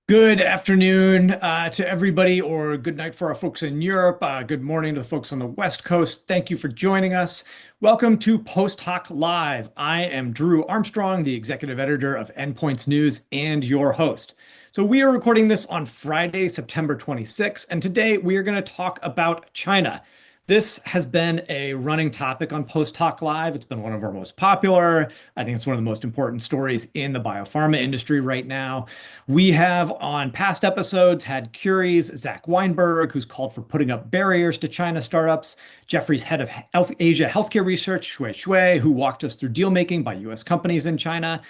Good afternoon to everybody, or good night for our folks in Europe. Good morning to the folks on the West Coast. Thank you for joining us. Welcome to Post Hoc Live. I am Drew Armstrong, the executive editor of Endpoints News and your host. So we are recording this on Friday, September 26th, and today we are going to talk about China. This has been a running topic on Post Hoc Live. It's been one of our most popular. I think it's one of the most important stories in the biopharma industry right now. We have on past episodes had Curie's Zach Weinberg, who's called for putting up barriers to China startups, Jefferies head of Asia healthcare research, Shui, who walked us through deal making by US companies in China.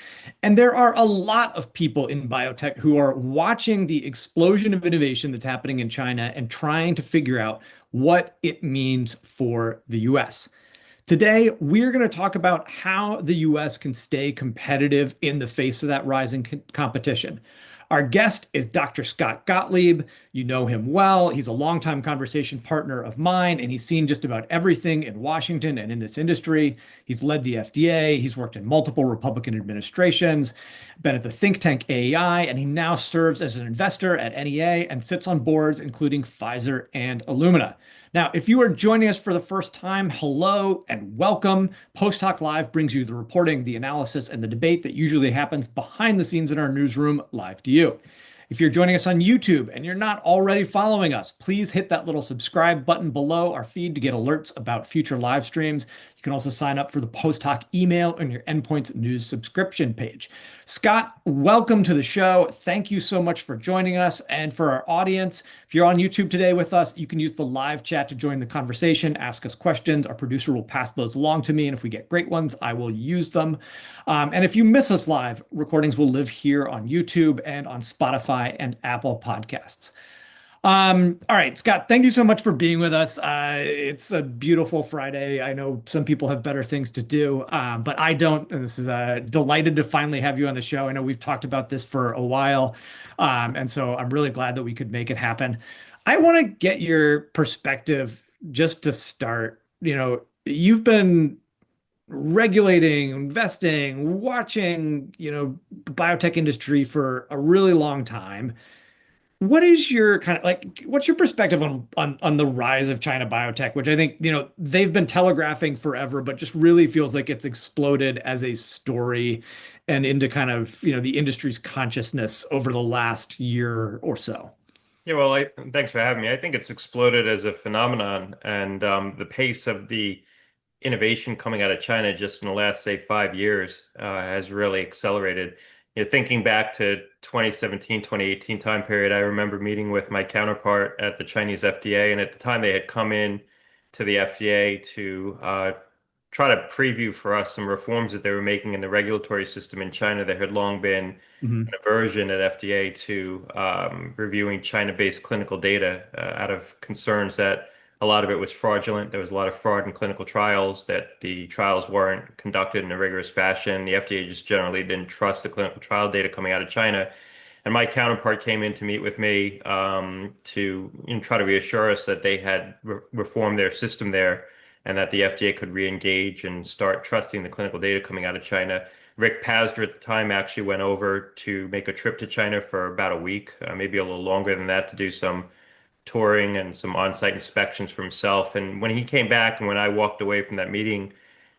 And there are a lot of people in biotech who are watching the explosion of innovation that's happening in China and trying to figure out what it means for the US. Today, we're going to talk about how the US can stay competitive in the face of that rising competition. Our guest is Dr. Scott Gottlieb. You know him well. He's a longtime conversation partner of mine, and he's seen just about everything in Washington and in this industry. He's led the FDA. He's worked in multiple Republican administrations, been at the think tank AEI, and he now serves as an investor at NEA and sits on boards including Pfizer and Illumina. Now, if you are joining us for the first time, hello and welcome. Post Hoc Live brings you the reporting, the analysis, and the debate that usually happens behind the scenes in our newsroom live to you. If you're joining us on YouTube and you're not already following us, please hit that little subscribe button below our feed to get alerts about future live streams. You can also sign up for the Post Hoc email on your Endpoints News subscription page. Scott, welcome to the show. Thank you so much for joining us. And for our audience, if you're on YouTube today with us, you can use the live chat to join the conversation, ask us questions. Our producer will pass those along to me, and if we get great ones, I will use them. And if you miss us live, recordings will live here on YouTube and on Spotify and Apple Podcasts. All right, Scott, thank you so much for being with us. It's a beautiful Friday. I know some people have better things to do, but I don't. And this is delighted to finally have you on the show. I know we've talked about this for a while, and so I'm really glad that we could make it happen. I want to get your perspective just to start. You've been regulating, investing, watching, the biotech industry for a really long time. What is your what's your perspective on the rise of China biotech, which I think, they've been telegraphing forever, but just really feels like it's exploded as a story and into kind of, the industry's consciousness over the last year or so. Yeah, well, thanks for having me. I think it's exploded as a phenomenon, and the pace of the innovation coming out of China just in the last, say, 5 years has really accelerated. Thinking back to 2017, 2018 time period, I remember meeting with my counterpart at the Chinese FDA, and at the time they had come in to the FDA to try to preview for us some reforms that they were making in the regulatory system in China. There had long been an aversion at FDA to reviewing China-based clinical data out of concerns that a lot of it was fraudulent. There was a lot of fraud in clinical trials, that the trials weren't conducted in a rigorous fashion. The FDA just generally didn't trust the clinical trial data coming out of China. And my counterpart came in to meet with me to try to reassure us that they had reformed their system there and that the FDA could re-engage and start trusting the clinical data coming out of China. Rick Pazder at the time actually went over to make a trip to China for about a week, maybe a little longer than that, to do some touring and some on-site inspections for himself. And when he came back and when I walked away from that meeting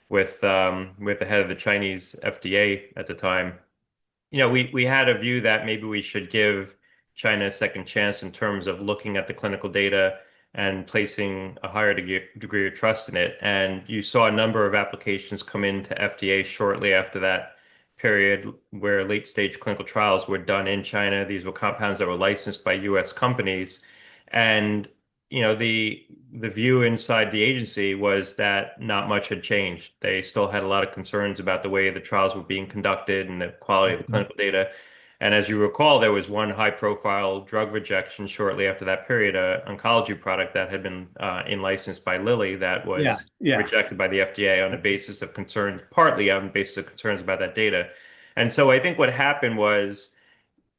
with the head of the Chinese FDA at the time, we had a view that maybe we should give China a second chance in terms of looking at the clinical data and placing a higher degree of trust in it. And you saw a number of applications come into FDA shortly after that period where late-stage clinical trials were done in China. These were compounds that were licensed by US companies. And the view inside the agency was that not much had changed. They still had a lot of concerns about the way the trials were being conducted and the quality of the clinical data. And as you recall, there was one high-profile drug rejection shortly after that period, an oncology product that had been in-licensed by Lilly that was rejected by the FDA on the basis of concerns, partly on the basis of concerns about that data. And so I think what happened was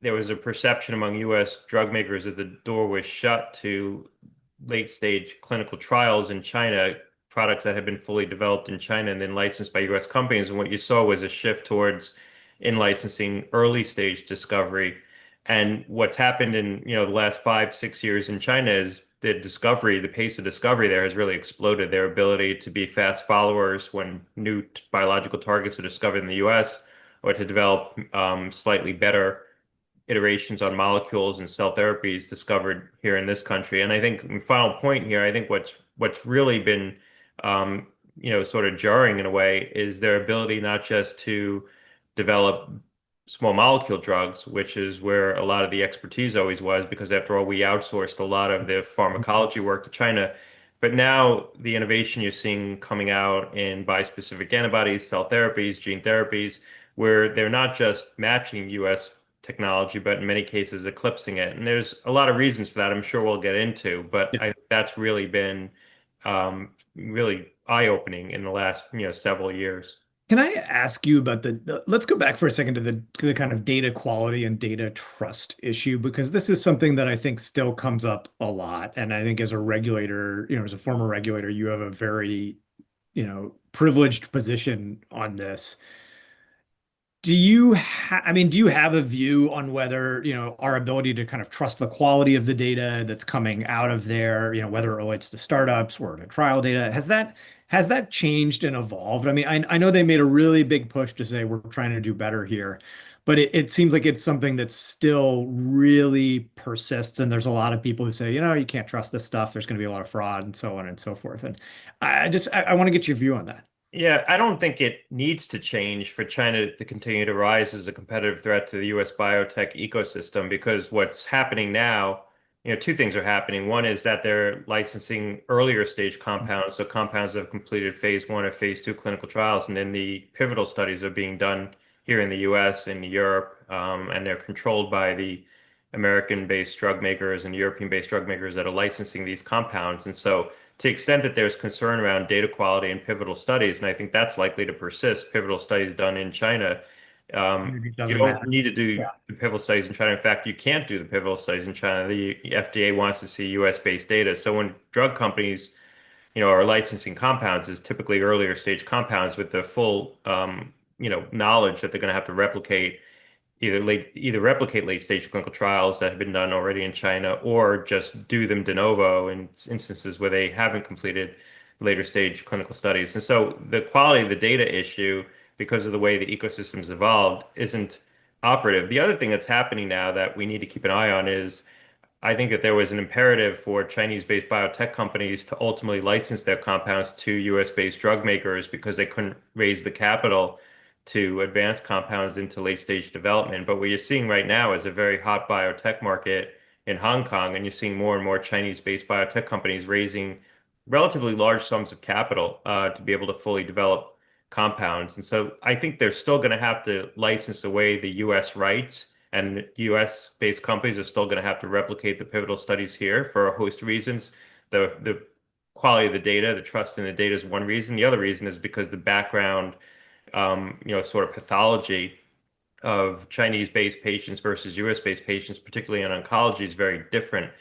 there was a perception among U.S. drug makers that the door was shut to late-stage clinical trials in China, products that had been fully developed in China and then licensed by U.S. companies. And what you saw was a shift towards in-licensing early-stage discovery. And what's happened in, the last 5, 6 years in China is the pace of discovery there has really exploded. Their ability to be fast followers when new biological targets are discovered in the US, or to develop slightly better iterations on molecules and cell therapies discovered here in this country. And I think the final point here, I think what's really been um, sort of jarring in a way is their ability not just to develop small molecule drugs, which is where a lot of the expertise always was, because after all, we outsourced a lot of the pharmacology work to China. But now the innovation you're seeing coming out in bispecific antibodies, cell therapies, gene therapies, where they're not just matching US technology, but in many cases eclipsing it. And there's a lot of reasons for that I'm sure we'll get into, but I think that's really been really eye-opening in the last, several years. Can I ask you about let's go back for a second to the kind of data quality and data trust issue, because this is something that I think still comes up a lot. And I think as a regulator, as a former regulator, you have a very, privileged position on this. Do you have a view on whether, our ability to kind of trust the quality of the data that's coming out of there, whether it relates to startups or to trial data, has that changed and evolved? I mean, I know they made a really big push to say we're trying to do better here, but it seems like it's something that still really persists. And there's a lot of people who say, you can't trust this stuff. There's going to be a lot of fraud and so on and so forth. And I want to get your view on that. Yeah, I don't think it needs to change for China to continue to rise as a competitive threat to the US biotech ecosystem, because what's happening now, two things are happening. One is that they're licensing earlier stage compounds, so compounds that have completed phase 1 or phase 2 clinical trials, and then the pivotal studies are being done here in the US and Europe, and they're controlled by the American-based drug makers and European-based drug makers that are licensing these compounds. And so, to the extent that there's concern around data quality in pivotal studies, and I think that's likely to persist, pivotal studies done in China, Maybe it you doesn't don't matter. need to do Yeah. the pivotal studies in China. In fact, you can't do the pivotal studies in China. The FDA wants to see US-based data. So when drug companies, are licensing compounds, is typically earlier stage compounds with the full, knowledge that they're going to have to replicate either replicate late stage clinical trials that have been done already in China, or just do them de novo in instances where they haven't completed later stage clinical studies. And so the quality of the data issue, because of the way the ecosystem's evolved, isn't operative. The other thing that's happening now that we need to keep an eye on is, I think that there was an imperative for Chinese-based biotech companies to ultimately license their compounds to US-based drug makers because they couldn't raise the capital to advance compounds into late-stage development. But what you're seeing right now is a very hot biotech market in Hong Kong, and you're seeing more and more Chinese-based biotech companies raising relatively large sums of capital to be able to fully develop compounds. And so I think they're still going to have to license away the US rights, and US-based companies are still going to have to replicate the pivotal studies here for a host of reasons. The quality of the data, the trust in the data is one reason. The other reason is because the background, sort of pathology of Chinese-based patients versus US-based patients, particularly in oncology, is very different.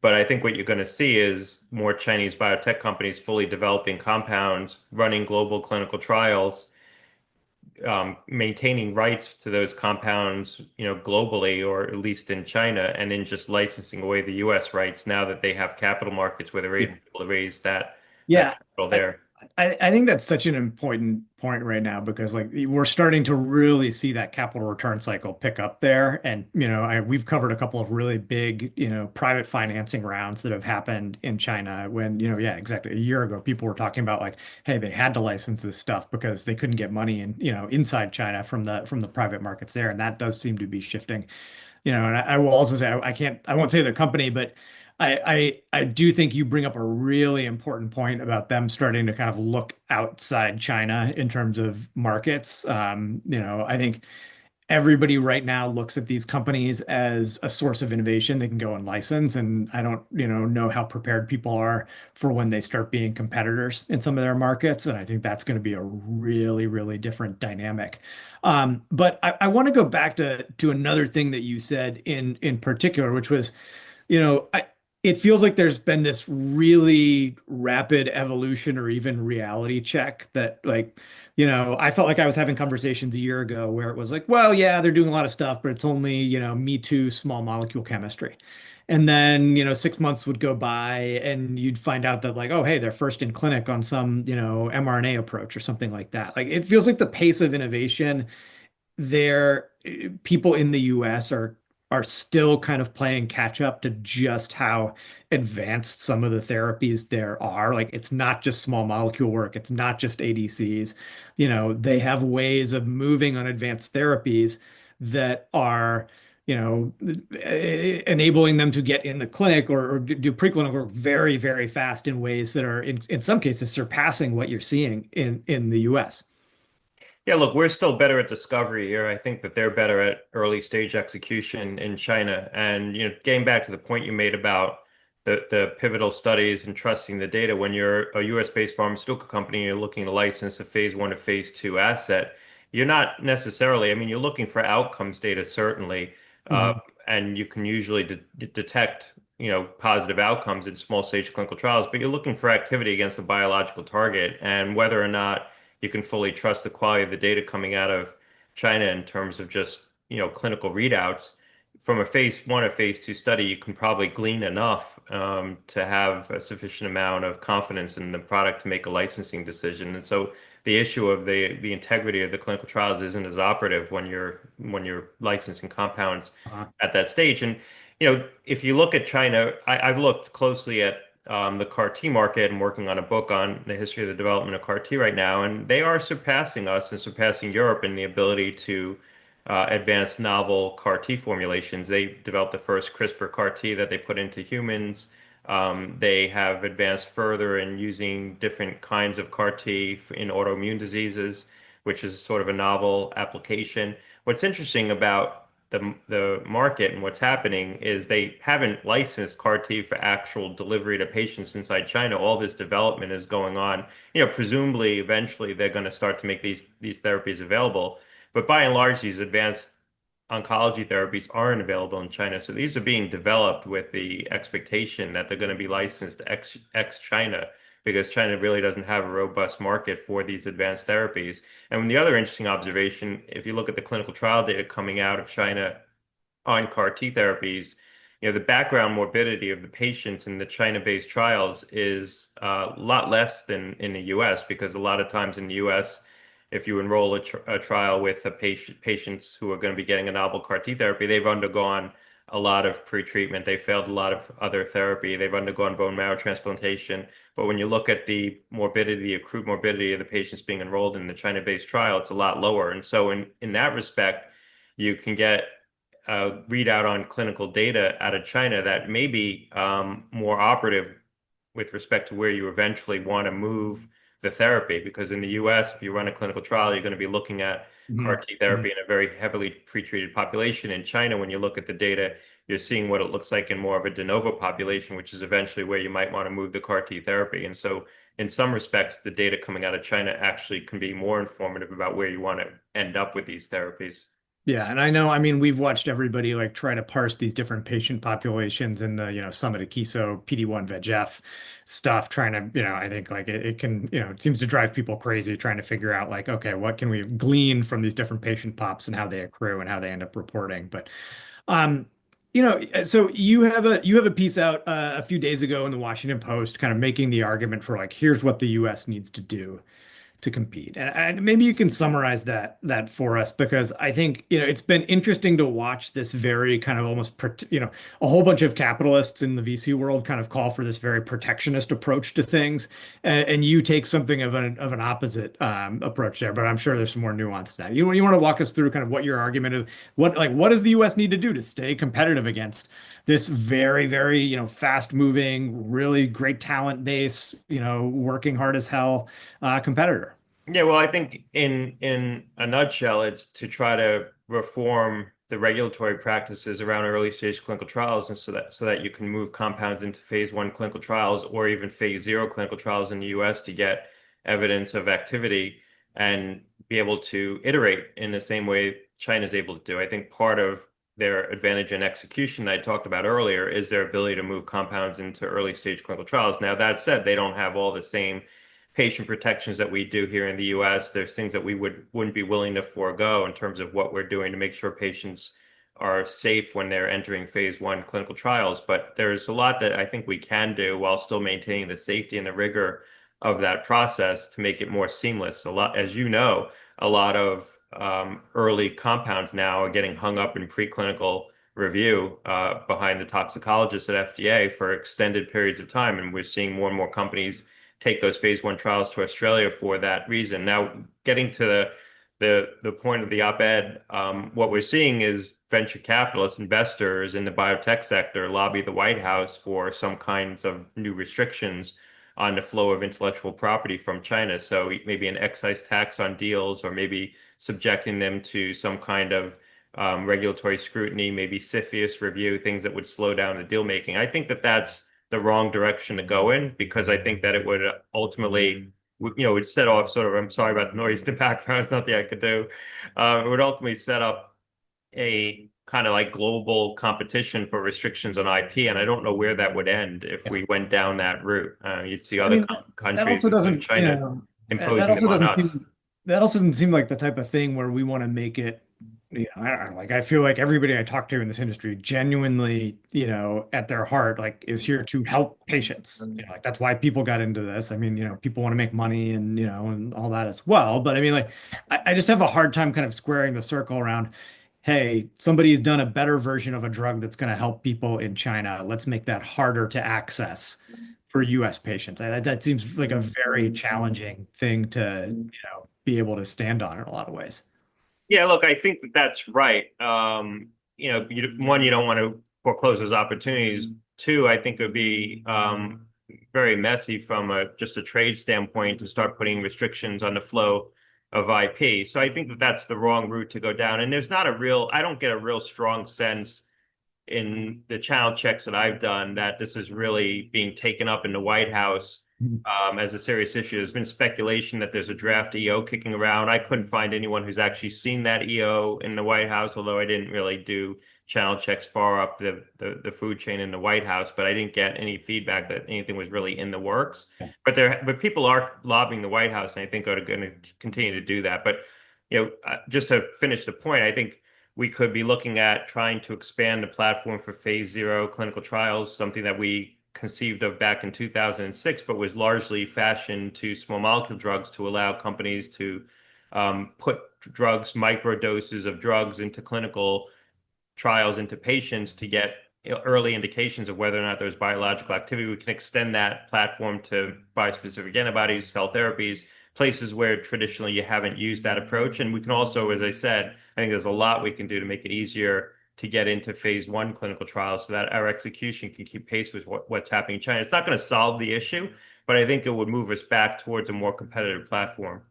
But I think what you're going to see is more Chinese biotech companies fully developing compounds, running global clinical trials, maintaining rights to those compounds, globally, or at least in China, and then just licensing away the US rights now that they have capital markets where they're able to raise that Yeah, capital I, there. I think that's such an important point right now, because like we're starting to really see that capital return cycle pick up there. And we've covered a couple of really big, private financing rounds that have happened in China when, yeah, exactly. A year ago, people were talking about like, hey, they had to license this stuff because they couldn't get money in, inside China from the private markets there. And that does seem to be shifting. And I will also say I won't say the company, but I do think you bring up a really important point about them starting to kind of look outside China in terms of markets. I think everybody right now looks at these companies as a source of innovation they can go and license, and I don't, know how prepared people are for when they start being competitors in some of their markets, and I think that's going to be a really, really different dynamic. But I want to go back to another thing that you said in particular, which was, you know, I it feels like there's been this really rapid evolution or even reality check that like, I felt like I was having conversations a year ago where it was like, well, yeah, they're doing a lot of stuff, but it's only, me too, small molecule chemistry. And then, 6 months would go by and you'd find out that like, oh, hey, they're first in clinic on some, mRNA approach or something like that. Like it feels like the pace of innovation there, people in the US are still kind of playing catch up to just how advanced some of the therapies there are. Like it's not just small molecule work, it's not just ADCs. They have ways of moving on advanced therapies that are, enabling them to get in the clinic or do preclinical work very, very fast in ways that are in some cases surpassing what you're seeing in the US. Yeah, look, we're still better at discovery here. I think that they're better at early stage execution in China. And getting back to the point you made about the pivotal studies and trusting the data, when you're a US-based pharmaceutical company, you're looking to license a phase one to phase two asset. You're not necessarily, I mean, you're looking for outcomes data, certainly, uh, Mhm. and you can usually detect, positive outcomes in small stage clinical trials, but you're looking for activity against a biological target and whether or not you can fully trust the quality of the data coming out of China in terms of just, clinical readouts. From a phase one or phase two study, you can probably glean enough to have a sufficient amount of confidence in the product to make a licensing decision. And so the issue of the integrity of the clinical trials isn't as operative when you're licensing compounds Uh, at that stage. And if you look at China, I've looked closely at the CAR-T market and working on a book on the history of the development of CAR-T right now, and they are surpassing us and surpassing Europe in the ability to advance novel CAR-T formulations. They developed the first CRISPR CAR-T that they put into humans. They have advanced further in using different kinds of CAR-T in autoimmune diseases, which is sort of a novel application. What's interesting about the market and what's happening is they haven't licensed CAR-T for actual delivery to patients inside China. All this development is going on. Presumably, eventually they're going to start to make these therapies available. But by and large, these advanced oncology therapies aren't available in China. So these are being developed with the expectation that they're going to be licensed ex China because China really doesn't have a robust market for these advanced therapies. And the other interesting observation, if you look at the clinical trial data coming out of China on CAR-T therapies, the background morbidity of the patients in the China-based trials is a lot less than in the US because a lot of times in the US, if you enroll a trial with patients who are going to be getting a novel CAR-T therapy, they've undergone a lot of pretreatment. They failed a lot of other therapy. They've undergone bone marrow transplantation. But when you look at the morbidity, the accrued morbidity of the patients being enrolled in the China-based trial, it's a lot lower. And so in that respect, you can get a readout on clinical data out of China that may be more operative with respect to where you eventually want to move the therapy. Because in the US, if you run a clinical trial, you're going to be looking at mhm, CAR-T mhm. therapy in a very heavily pretreated population. In China, when you look at the data, you're seeing what it looks like in more of a de novo population, which is eventually where you might want to move the CAR-T therapy. And so, in some respects, the data coming out of China actually can be more informative about where you want to end up with these therapies. Yeah, and I know, I mean, we've watched everybody like try to parse these different patient populations and the, Summit of Kiso, PD-1 VEGF stuff, trying to, I think like it can, it seems to drive people crazy trying to figure out like, okay, what can we glean from these different patient pops and how they accrue and how they end up reporting. But um, so you have a piece out a few days ago in the Washington Post kind of making the argument for like, here's what the US needs to do to compete. And maybe you can summarize that for us because I think, it's been interesting to watch this very kind of almost, a whole bunch of capitalists in the VC world kind of call for this very protectionist approach to things. And you take something of an opposite approach there, but I'm sure there's some more nuance to that. You want to walk us through kind of what your argument is, what does the US need to do to stay competitive against this very, very, fast moving, really great talent base, working hard as hell competitor? Yeah, well, I think in a nutshell, it's to try to reform the regulatory practices around early stage clinical trials, and so that you can move compounds into phase one clinical trials or even phase zero clinical trials in the US to get evidence of activity and be able to iterate in the same way China is able to do. I think part of their advantage in execution I talked about earlier is their ability to move compounds into early stage clinical trials. Now, that said, they don't have all the same patient protections that we do here in the US. There's things that we wouldn't be willing to forego in terms of what we're doing to make sure patients are safe when they're entering phase 1 clinical trials. But there's a lot that I think we can do while still maintaining the safety and the rigor of that process to make it more seamless. A lot, as you know, a lot of early compounds now are getting hung up in preclinical review behind the toxicologists at FDA for extended periods of time. And we're seeing more and more companies take those phase 1 trials to Australia for that reason. Now, getting to the point of the op-ed, what we're seeing is venture capitalists, investors in the biotech sector lobby the White House for some kinds of new restrictions on the flow of intellectual property from China. So maybe an excise tax on deals, or maybe subjecting them to some kind of regulatory scrutiny, maybe CFIUS review, things that would slow down the deal making. I think that that's the wrong direction to go in, because I think that it would ultimately, would set off sort of, I'm sorry about the noise in the background, it's nothing I could do. It would ultimately set up a kind of like global competition for restrictions on IP, and I don't know where that would end if we went down that route. You'd see I other mean, that countries, also including doesn't, China, that imposing them also on doesn't us. seem, that also doesn't seem like the type of thing where we want to make it, I don't know, like I feel like everybody I talk to in this industry genuinely, at their heart, like is here to help patients. Like that's why people got into this. I mean, people want to make money and, and all that as well. But I mean, like, I just have a hard time kind of squaring the circle around, hey, somebody's done a better version of a drug that's going to help people in China. Let's make that harder to access for US patients. That seems like a very challenging thing to, be able to stand on in a lot of ways. Yeah, look, I think that that's right. One, you don't want to foreclose those opportunities. Two, I think it would be very messy from just a trade standpoint to start putting restrictions on the flow of IP. So I think that that's the wrong route to go down. And I don't get a real strong sense in the channel checks that I've done that this is really being taken up in the White House as a serious issue. There's been speculation that there's a draft EO kicking around. I couldn't find anyone who's actually seen that EO in the White House, although I didn't really do channel checks far up the food chain in the White House, but I didn't get any feedback that anything was really in the works. Yeah. But people are lobbying the White House, and I think are going to continue to do that. But just to finish the point, I think we could be looking at trying to expand the platform for phase 0 clinical trials, something that we conceived of back in 2006, but was largely fashioned to small molecule drugs to allow companies to put drugs, micro doses of drugs into clinical trials into patients to get early indications of whether or not there's biological activity. We can extend that platform to bispecific antibodies, cell therapies, places where traditionally you haven't used that approach. And we can also, as I said, I think there's a lot we can do to make it easier to get into phase 1 clinical trials so that our execution can keep pace with what's happening in China. It's not going to solve the issue, but I think it would move us back towards a more competitive platform.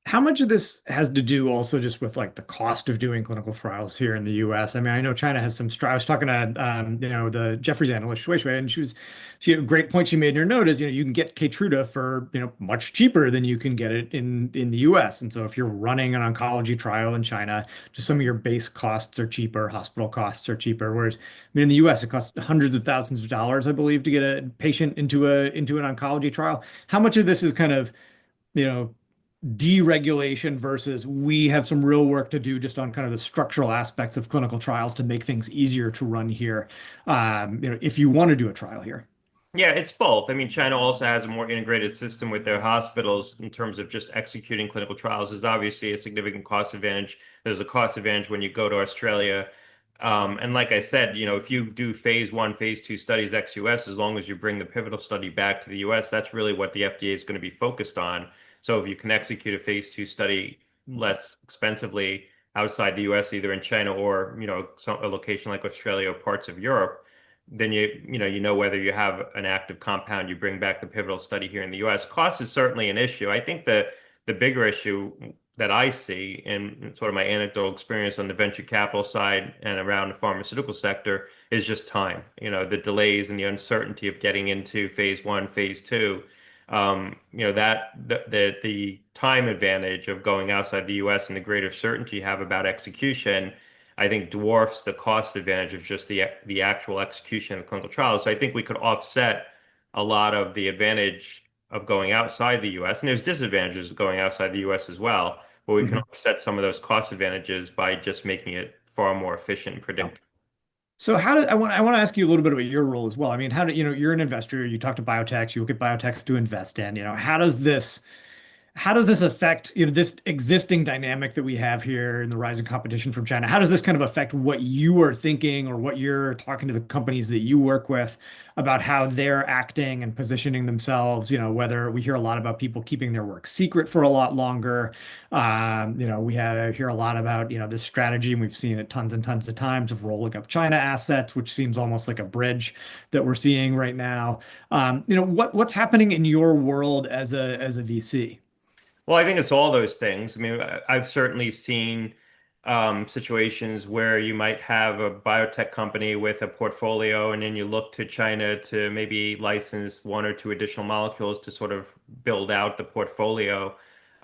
How much of this has to do also just with like the cost of doing clinical trials here in the US? I mean, I know China has some. I was talking to the Jefferies analyst Shui Shui, and she had a great point she made in her note is you can get Keytruda for much cheaper than you can get it in the US. And so if you're running an oncology trial in China, just some of your base costs are cheaper, hospital costs are cheaper. Whereas I mean in the US it costs hundreds of thousands of dollars, I believe, to get a patient into an oncology trial. How much of this is kind of you know deregulation versus we have some real work to do just on kind of the structural aspects of clinical trials to make things easier to run here, if you want to do a trial here. Yeah, it's both. I mean, China also has a more integrated system with their hospitals in terms of just executing clinical trials. There's obviously a significant cost advantage. There's a cost advantage when you go to Australia. And like I said, if you do phase 1, phase 2 studies ex-US, as long as you bring the pivotal study back to the US, that's really what the FDA is going to be focused on. So if you can execute a phase 2 study less expensively outside the US, either in China or, a location like Australia or parts of Europe, then you know whether you have an active compound, you bring back the pivotal study here in the US. Cost is certainly an issue. I think the bigger issue that I see in sort of my anecdotal experience on the venture capital side and around the pharmaceutical sector is just time. The delays and the uncertainty of getting into phase 1, phase 2. That the time advantage of going outside the US and the greater certainty you have about execution I think dwarfs the cost advantage of just the actual execution of the clinical trials. So I think we could offset a lot of the advantage of going outside the US, and there's disadvantages of going outside the US as well, but we can Mhm. offset some of those cost advantages by just making it far more efficient and Yeah. predictable. So how do I want to ask you a little bit about your role as well. I mean, how do you're an investor, you talk to biotechs, you look at biotechs to invest in, how does this affect, this existing dynamic that we have here in the rising competition from China? How does this kind of affect what you are thinking or what you're talking to the companies that you work with about how they're acting and positioning themselves? Whether we hear a lot about people keeping their work secret for a lot longer. Hear a lot about, this strategy, and we've seen it tons and tons of times of rolling up China assets, which seems almost like a bridge that we're seeing right now. What's happening in your world as a VC? Well, I think it's all those things. I mean, I've certainly seen situations where you might have a biotech company with a portfolio, and then you look to China to maybe license one or two additional molecules to sort of build out the portfolio.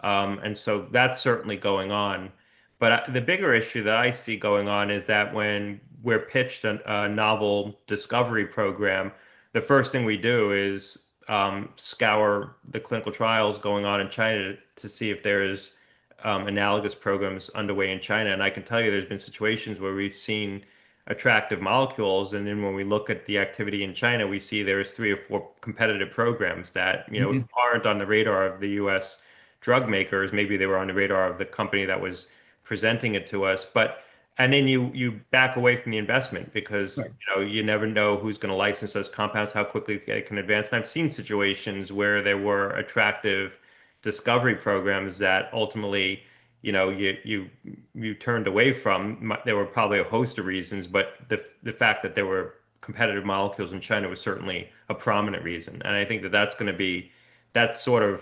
And so that's certainly going on. But the bigger issue that I see going on is that when we're pitched a novel discovery program, the first thing we do is scour the clinical trials going on in China to see if there is analogous programs underway in China. And I can tell you there's been situations where we've seen attractive molecules, and then when we look at the activity in China, we see there's three or four competitive programs that, Mhm. aren't on the radar of the US drug makers. Maybe they were on the radar of the company that was presenting it to us. But and then you back away from the investment because Right. you never know who's going to license those compounds, how quickly they can advance. And I've seen situations where there were attractive discovery programs that ultimately, you turned away from. There were probably a host of reasons, but the fact that there were competitive molecules in China was certainly a prominent reason. And I think that that's sort of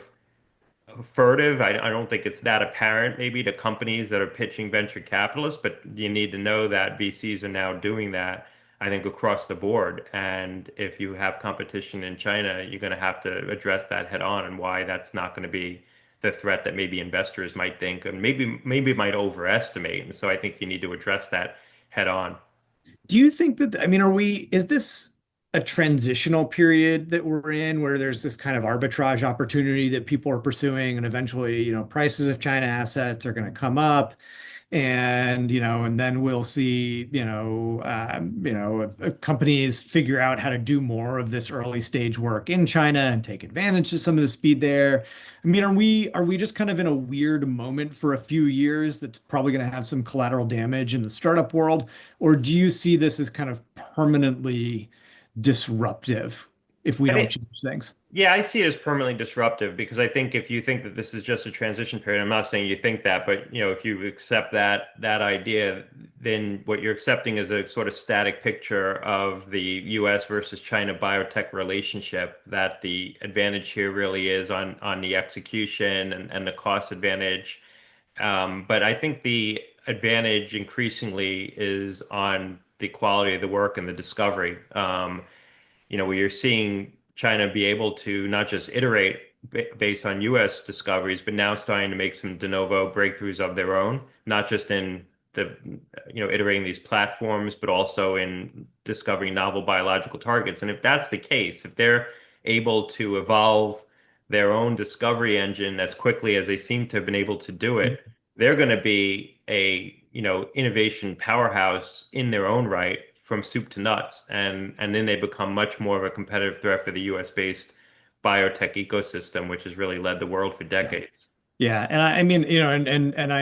furtive. I don't think it's that apparent maybe to companies that are pitching venture capitalists, but you need to know that VCs are now doing that, I think, across the board. And if you have competition in China, you're going to have to address that head on and why that's not going to be the threat that maybe investors might think and maybe might overestimate. And so I think you need to address that head on. Do you think that, I mean, is this a transitional period that we're in where there's this kind of arbitrage opportunity that people are pursuing and eventually, prices of China assets are going to come up and then we'll see, companies figure out how to do more of this early stage work in China and take advantage of some of the speed there. I mean, are we just kind of in a weird moment for a few years that's probably going to have some collateral damage in the startup world? Or do you see this as kind of permanently disruptive if we I don't think change things? Yeah, I see it as permanently disruptive because I think if you think that this is just a transition period, I'm not saying you think that, but if you accept that idea, then what you're accepting is a sort of static picture of the US versus China biotech relationship, that the advantage here really is on the execution and the cost advantage. But I think the advantage increasingly is on the quality of the work and the discovery. Where you're seeing China be able to not just iterate based on US discoveries, but now starting to make some de novo breakthroughs of their own, not just in iterating these platforms, but also in discovering novel biological targets. And if that's the case, if they're able to evolve their own discovery engine as quickly as they seem to have been able to do it, they're going to be a, innovation powerhouse in their own right from soup to nuts. And then they become much more of a competitive threat for the US based biotech ecosystem, which has really led the world for Yeah. decades. Yeah, and I mean, and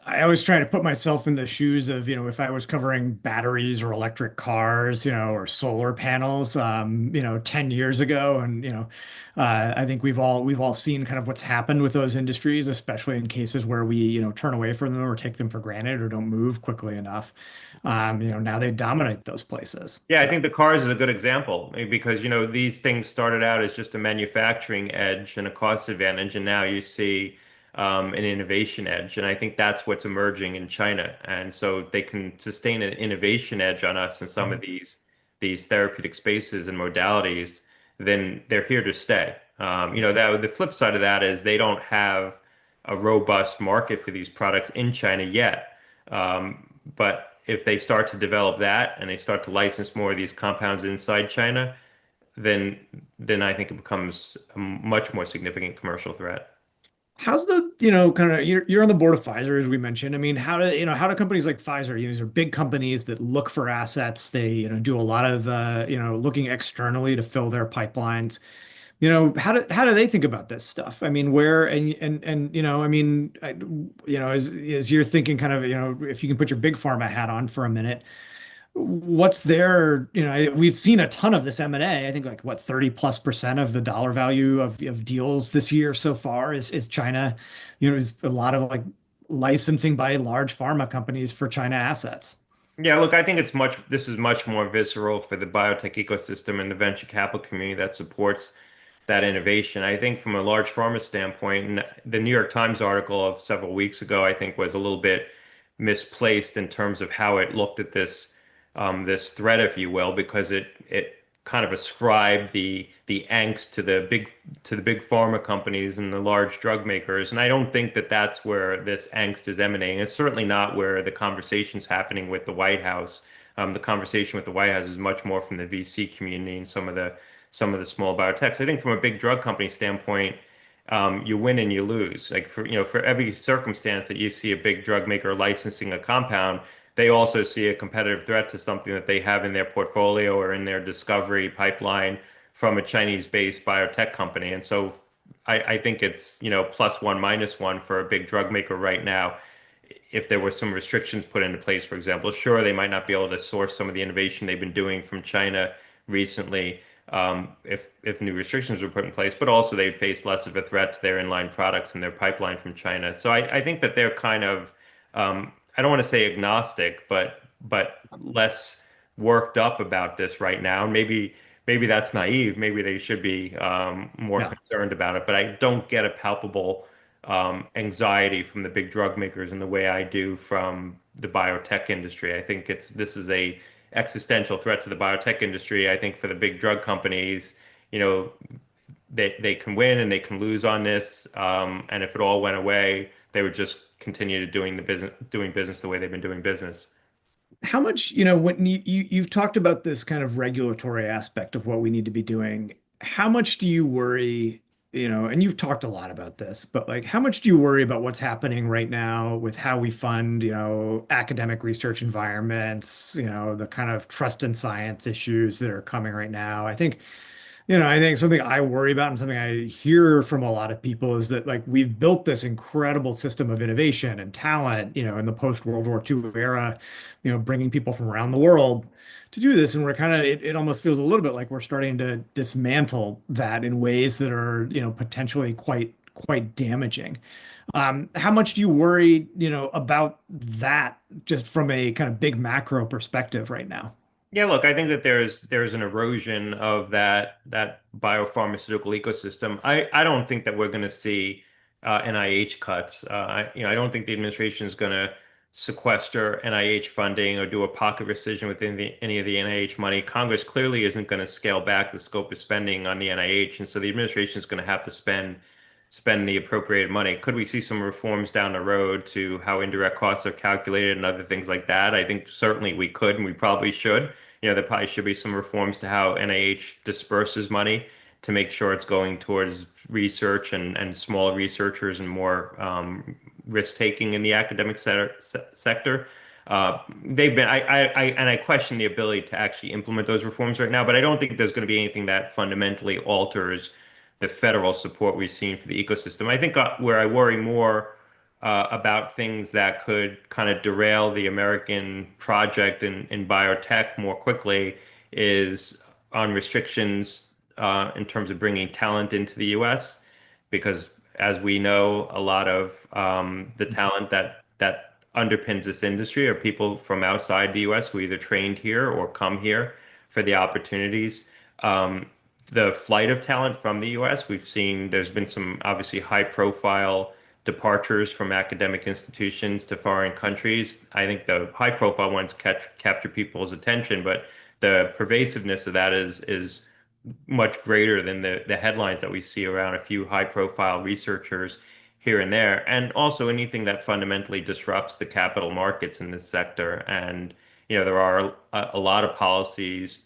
I always try to put myself in the shoes of, if I was covering batteries or electric cars, or solar panels, 10 years ago. And, I think we've all seen kind of what's happened with those industries, especially in cases where we, turn away from them or take them for granted or don't move quickly enough. Now they dominate those places. Yeah, I So, think the cars is a good example because these things started out as just a manufacturing edge and a cost advantage, and now you see an innovation edge, and I think that's what's emerging in China, and so they can sustain an innovation edge on us in some of mhm, these therapeutic spaces and modalities. Then they're here to stay. yeah. That the flip side of that is they don't have a robust market for these products in China yet. But if they start to develop that and they start to license more of these compounds inside China, then I think it becomes a much more significant commercial threat. How's the, kind of you're on the board of Pfizer, as we mentioned. I mean, how do companies like Pfizer, these are big companies that look for assets. They, do a lot of, looking externally to fill their pipelines. How do they think about this stuff? I mean, where and I mean, as you're thinking kind of, if you can put your big pharma hat on for a minute, what's their, we've seen a ton of this M&A. I think like what 30+% of the dollar value of deals this year so far is China, is a lot of like licensing by large pharma companies for China assets. Yeah, look, I think this is much more visceral for the biotech ecosystem and the venture capital community that supports that innovation. I think from a large pharma standpoint, and the New York Times article of several weeks ago, I think was a little bit misplaced in terms of how it looked at this threat, if you will, because it kind of ascribed the angst to the big pharma companies and the large drug makers. And I don't think that that's where this angst is emanating. It's certainly not where the conversation's happening with the White House. The conversation with the White House is much more from the VC community and some of the small biotechs. I think from a big drug company standpoint, you win and you lose. Like for every circumstance that you see a big drug maker licensing a compound, they also see a competitive threat to something that they have in their portfolio or in their discovery pipeline from a Chinese-based biotech company. And so I think it's, +1, -1 for a big drug maker right now. If there were some restrictions put into place, for example, sure, they might not be able to source some of the innovation they've been doing from China recently, if new restrictions were put in place, but also they'd face less of a threat to their inline products and their pipeline from China. So I think that they're kind of, I don't want to say agnostic, but less worked up about this right now. And maybe that's naive. Maybe they should be more Yeah. concerned about it. But I don't get a palpable anxiety from the big drug makers in the way I do from the biotech industry. I think this is a existential threat to the biotech industry. I think for the big drug companies, you know, they can win and they can lose on this. And if it all went away, they would just continue to doing business the way they've been doing business. How much, when you've talked about this kind of regulatory aspect of what we need to be doing, how much do you worry, and you've talked a lot about this, but like how much do you worry about what's happening right now with how we fund, academic research environments, the kind of trust in science issues that are coming right now? I think something I worry about and something I hear from a lot of people is that like we've built this incredible system of innovation and talent, in the post-World War II era, bringing people from around the world to do this. And we're kind of, it almost feels a little bit like we're starting to dismantle that in ways that are, potentially quite damaging. How much do you worry, about that just from a kind of big macro perspective right now? Yeah, look, I think that there's an erosion of that biopharmaceutical ecosystem. I don't think that we're going to see NIH cuts. I don't think the administration is going to sequester NIH funding or do a pocket rescission within any of the NIH money. Congress clearly isn't going to scale back the scope of spending on the NIH, and so the administration is going to have to spend the appropriated money. Could we see some reforms down the road to how indirect costs are calculated and other things like that? I think certainly we could, and we probably should. There probably should be some reforms to how NIH disperses money to make sure it's going towards research and small researchers and more risk-taking in the academic sector. I question the ability to actually implement those reforms right now, but I don't think there's going to be anything that fundamentally alters the federal support we've seen for the ecosystem. I think where I worry more about things that could kind of derail the American project in biotech more quickly is on restrictions in terms of bringing talent into the U.S. Because as we know, a lot of the talent that underpins this industry are people from outside the U.S. who either trained here or come here for the opportunities. The flight of talent from the US, we've seen there's been some obviously high profile departures from academic institutions to foreign countries. I think the high profile ones capture people's attention, but the pervasiveness of that is much greater than the headlines that we see around a few high profile researchers here and there, and also anything that fundamentally disrupts the capital markets in this sector. And there are a lot of policies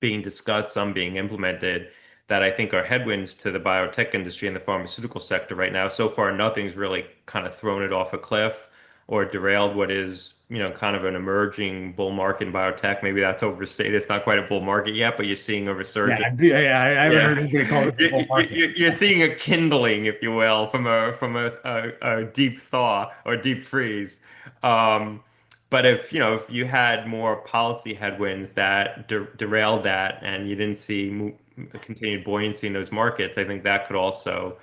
being discussed, some being implemented, that I think are headwinds to the biotech industry and the pharmaceutical sector right now. So far, nothing's really kind of thrown it off a cliff or derailed what is, kind of an emerging bull market in biotech. Maybe that's overstated. It's not quite a bull market yet, but you're seeing a Yeah, resurgence. I haven't heard Yeah, anybody call this a bull market. you're seeing a kindling, if you will, from a deep thaw or deep freeze. Um, but if you had more policy headwinds that derailed that, and you didn't see continued buoyancy in those markets, I think that could also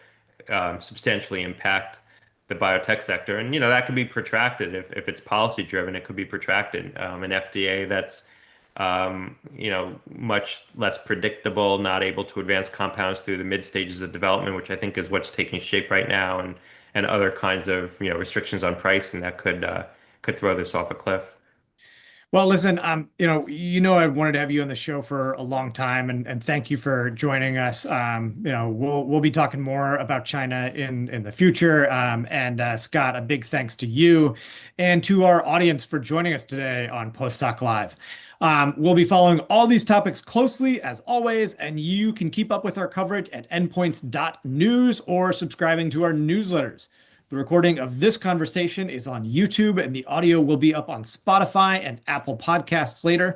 substantially impact the biotech sector. And that could be protracted if it's policy driven. It could be protracted. An FDA that's much less predictable, not able to advance compounds through the mid stages of development, which I think is what's taking shape right now, and other kinds of restrictions on pricing that could throw this off a cliff. Well, listen, I wanted to have you on the show for a long time, and thank you for joining us. We'll be talking more about China in the future. And Scott, a big thanks to you and to our audience for joining us today on Post Talk Live. We'll be following all these topics closely as always, and you can keep up with our coverage at endpoints.news or subscribing to our newsletters. The recording of this conversation is on YouTube, and the audio will be up on Spotify and Apple Podcasts later.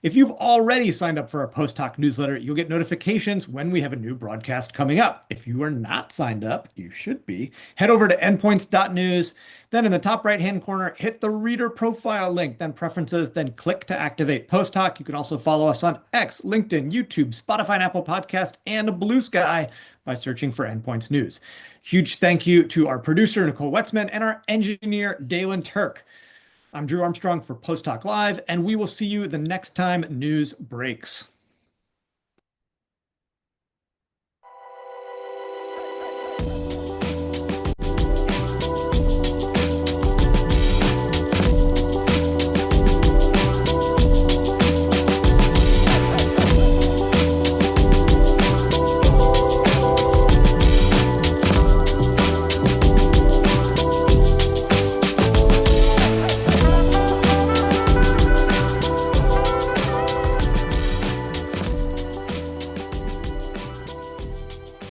If you've already signed up for our Post Hoc newsletter, you'll get notifications when we have a new broadcast coming up. If you are not signed up, you should be. Head over to endpoints.news. Then in the top right-hand corner, hit the reader profile link, then preferences, then click to activate Post Hoc. You can also follow us on X, LinkedIn, YouTube, Spotify, and Apple Podcast, and Blue Sky by searching for Endpoints News. Huge thank you to our producer, Nicole Wetzman, and our engineer, Dalen Turk. I'm Drew Armstrong for Post Talk Live, and we will see you the next time news breaks.